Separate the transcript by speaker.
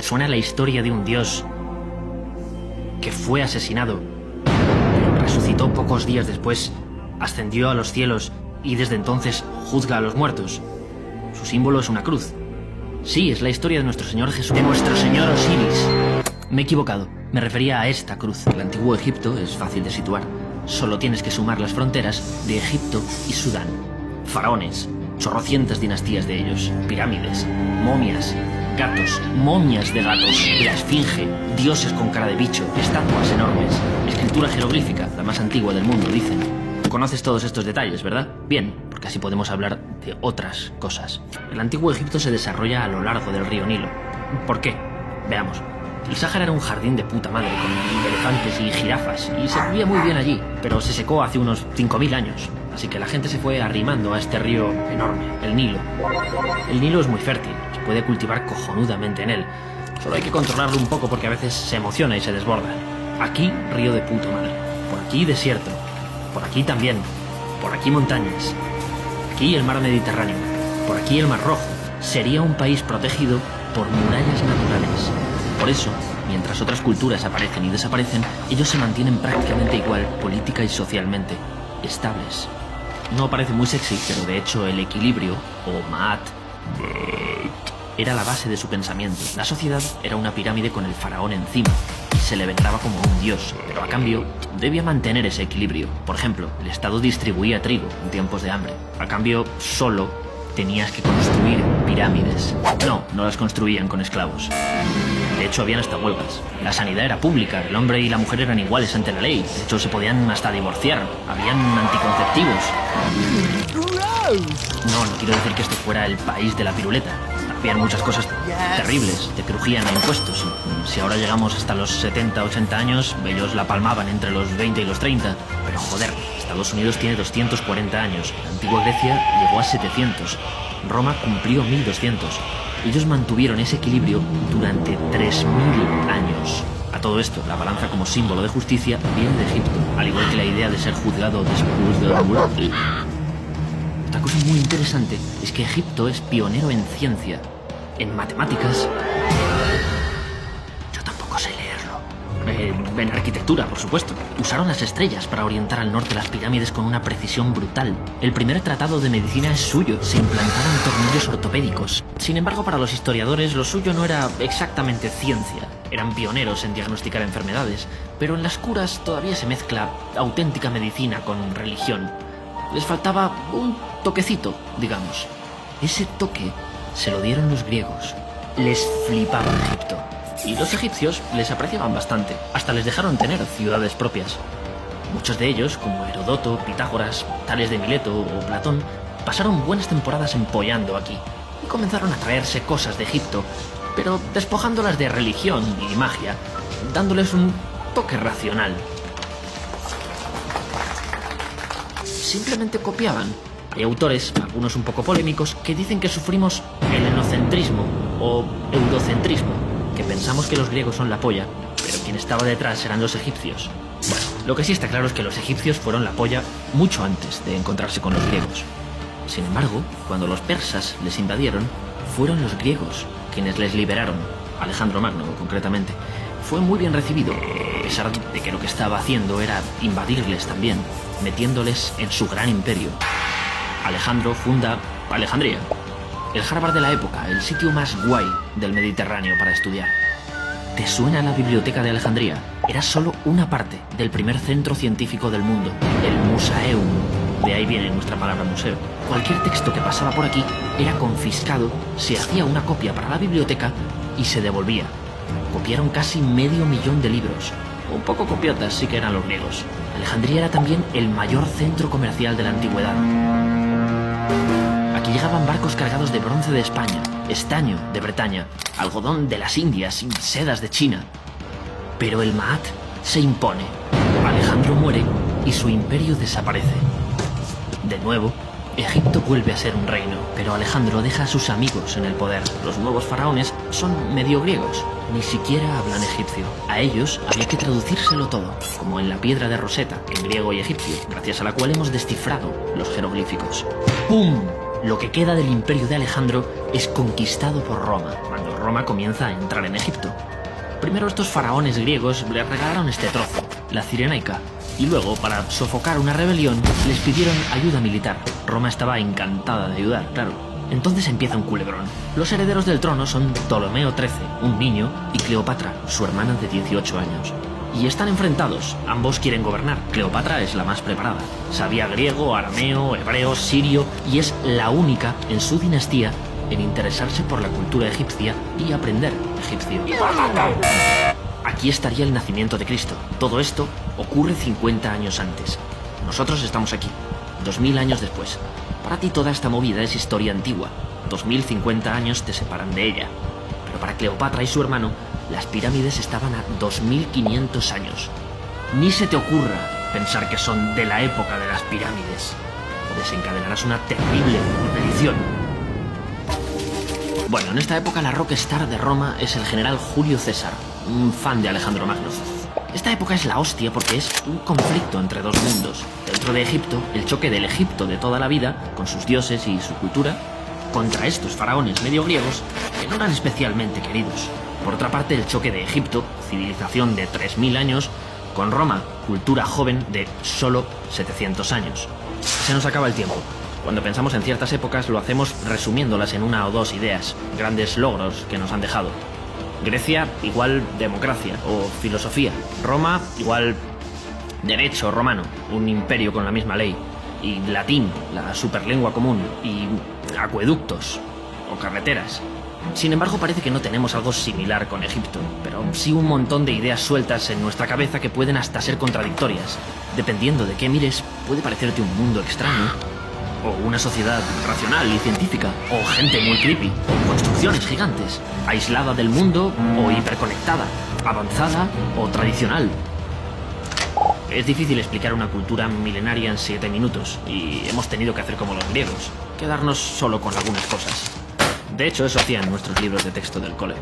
Speaker 1: ¿Te suena la historia de un dios que fue asesinado, pero resucitó pocos días después, ascendió a los cielos y desde entonces juzga a los muertos? Su símbolo es una cruz. Sí, es la historia de nuestro Señor Jesús, de nuestro Señor Osiris. Me he equivocado, me refería a esta cruz. El antiguo Egipto es fácil de situar. Solo tienes que sumar las fronteras de Egipto y Sudán. Faraones, chorrocientas dinastías de ellos, pirámides, momias, gatos, momias de gatos, la esfinge, dioses con cara de bicho, estatuas enormes, escritura jeroglífica, la más antigua del mundo, dicen. Conoces todos estos detalles, ¿verdad? Bien, porque así podemos hablar de otras cosas. El antiguo Egipto se desarrolla a lo largo del río Nilo. ¿Por qué? Veamos. El Sáhara era un jardín de puta madre con elefantes y jirafas y se vivía muy bien allí, pero se secó hace unos 5000 años. Así que la gente se fue arrimando a este río enorme, el Nilo. El Nilo es muy fértil, se puede cultivar cojonudamente en él. Solo hay que controlarlo un poco porque a veces se emociona y se desborda. Aquí, río de puta madre. Por aquí, desierto. Por aquí también. Por aquí, montañas. Aquí, el mar Mediterráneo. Por aquí, el Mar Rojo. Sería un país protegido por murallas naturales. Por eso, mientras otras culturas aparecen y desaparecen, ellos se mantienen prácticamente igual, política y socialmente, estables. No parece muy sexy, pero de hecho el equilibrio, o Maat, era la base de su pensamiento. La sociedad era una pirámide con el faraón encima, y se le veneraba como un dios, pero a cambio debía mantener ese equilibrio. Por ejemplo, el Estado distribuía trigo en tiempos de hambre. A cambio, solo tenías que construir pirámides. No las construían con esclavos. De hecho, habían hasta huelgas. La sanidad era pública, el hombre y la mujer eran iguales ante la ley. De hecho, se podían hasta divorciar. Habían anticonceptivos. No quiero decir que esto fuera el país de la piruleta. Habían muchas cosas terribles, te crujían a impuestos. Si ahora llegamos hasta los 70, 80 años, ellos la palmaban entre los 20 y los 30. Pero joder, Estados Unidos tiene 240 años. La antigua Grecia llegó a 700. Roma cumplió 1200. Ellos mantuvieron ese equilibrio durante 3000 años. A todo esto, la balanza como símbolo de justicia viene de Egipto, al igual que la idea de ser juzgado después de la muerte. Otra cosa muy interesante es que Egipto es pionero en ciencia, en matemáticas. Yo tampoco sé leerlo. En arquitectura, por supuesto. Usaron las estrellas para orientar al norte las pirámides con una precisión brutal. El primer tratado de medicina es suyo. Se implantaron tornillos ortopédicos. Sin embargo, para los historiadores, lo suyo no era exactamente ciencia. Eran pioneros en diagnosticar enfermedades, pero en las curas todavía se mezcla auténtica medicina con religión. Les faltaba un toquecito, digamos. Ese toque se lo dieron los griegos. Les flipaba Egipto. Y los egipcios les apreciaban bastante. Hasta les dejaron tener ciudades propias. Muchos de ellos, como Herodoto, Pitágoras, Tales de Mileto o Platón, pasaron buenas temporadas empollando aquí. Y comenzaron a traerse cosas de Egipto, pero despojándolas de religión y magia, dándoles un toque racional. Simplemente copiaban. Hay autores, algunos un poco polémicos, que dicen que sufrimos el enocentrismo o eurocentrismo, que pensamos que los griegos son la polla, pero quien estaba detrás eran los egipcios. Bueno, lo que sí está claro es que los egipcios fueron la polla mucho antes de encontrarse con los griegos. Sin embargo, cuando los persas les invadieron, fueron los griegos quienes les liberaron. Alejandro Magno, concretamente. Fue muy bien recibido, a pesar de que lo que estaba haciendo era invadirles también, metiéndoles en su gran imperio. Alejandro funda Alejandría, el Harvard de la época, el sitio más guay del Mediterráneo para estudiar. ¿Te suena la biblioteca de Alejandría? Era solo una parte del primer centro científico del mundo, el Musaeum. De ahí viene nuestra palabra museo. Cualquier texto que pasaba por aquí era confiscado, se hacía una copia para la biblioteca y se devolvía. Copiaron casi 500.000 de libros. Un poco copiotas sí que eran los griegos. Alejandría era también el mayor centro comercial de la antigüedad. Aquí llegaban barcos cargados de bronce de España, estaño de Bretaña, algodón de las Indias y sedas de China. Pero el Maat se impone. Alejandro muere y su imperio desaparece. De nuevo, Egipto vuelve a ser un reino, pero Alejandro deja a sus amigos en el poder. Los nuevos faraones son medio griegos, ni siquiera hablan egipcio. A ellos había que traducírselo todo, como en la piedra de Rosetta, en griego y egipcio, gracias a la cual hemos descifrado los jeroglíficos. ¡Pum! lo que queda del imperio de Alejandro es conquistado por Roma, cuando Roma comienza a entrar en Egipto. Primero estos faraones griegos le regalaron este trozo, la Cirenaica, y luego, para sofocar una rebelión, les pidieron ayuda militar. Roma estaba encantada de ayudar, claro. Entonces empieza un culebrón. Los herederos del trono son Ptolomeo XIII, un niño, y Cleopatra, su hermana de 18 años. Y están enfrentados, ambos quieren gobernar. Cleopatra es la más preparada. Sabía griego, arameo, hebreo, sirio, y es la única en su dinastía en interesarse por la cultura egipcia y aprender egipcio. Aquí estaría el nacimiento de Cristo. Todo esto ocurre 50 años antes. Nosotros estamos aquí, 2000 años después. Para ti toda esta movida es historia antigua. 2050 años te separan de ella. Pero para Cleopatra y su hermano, las pirámides estaban a 2500 años. Ni se te ocurra pensar que son de la época de las pirámides. O desencadenarás una terrible maldición. Bueno, en esta época la rockstar de Roma es el general Julio César, un fan de Alejandro Magno. Esta época es la hostia porque es un conflicto entre dos mundos. Dentro de Egipto, el choque del Egipto de toda la vida, con sus dioses y su cultura, contra estos faraones medio griegos que no eran especialmente queridos. Por otra parte, el choque de Egipto, civilización de 3000 años, con Roma, cultura joven de solo 700 años. Se nos acaba el tiempo. Cuando pensamos en ciertas épocas lo hacemos resumiéndolas en una o dos ideas, grandes logros que nos han dejado. Grecia igual democracia o filosofía. Roma igual derecho romano, un imperio con la misma ley. Y latín, la superlengua común. Y acueductos o carreteras. Sin embargo, parece que no tenemos algo similar con Egipto, pero sí un montón de ideas sueltas en nuestra cabeza que pueden hasta ser contradictorias. Dependiendo de qué mires, puede parecerte un mundo extraño, o una sociedad racional y científica, o gente muy creepy, construcciones gigantes, aislada del mundo o hiperconectada, avanzada o tradicional. Es difícil explicar una cultura milenaria en 7 minutos, y hemos tenido que hacer como los griegos, quedarnos solo con algunas cosas. De hecho, eso hacían nuestros libros de texto del cole.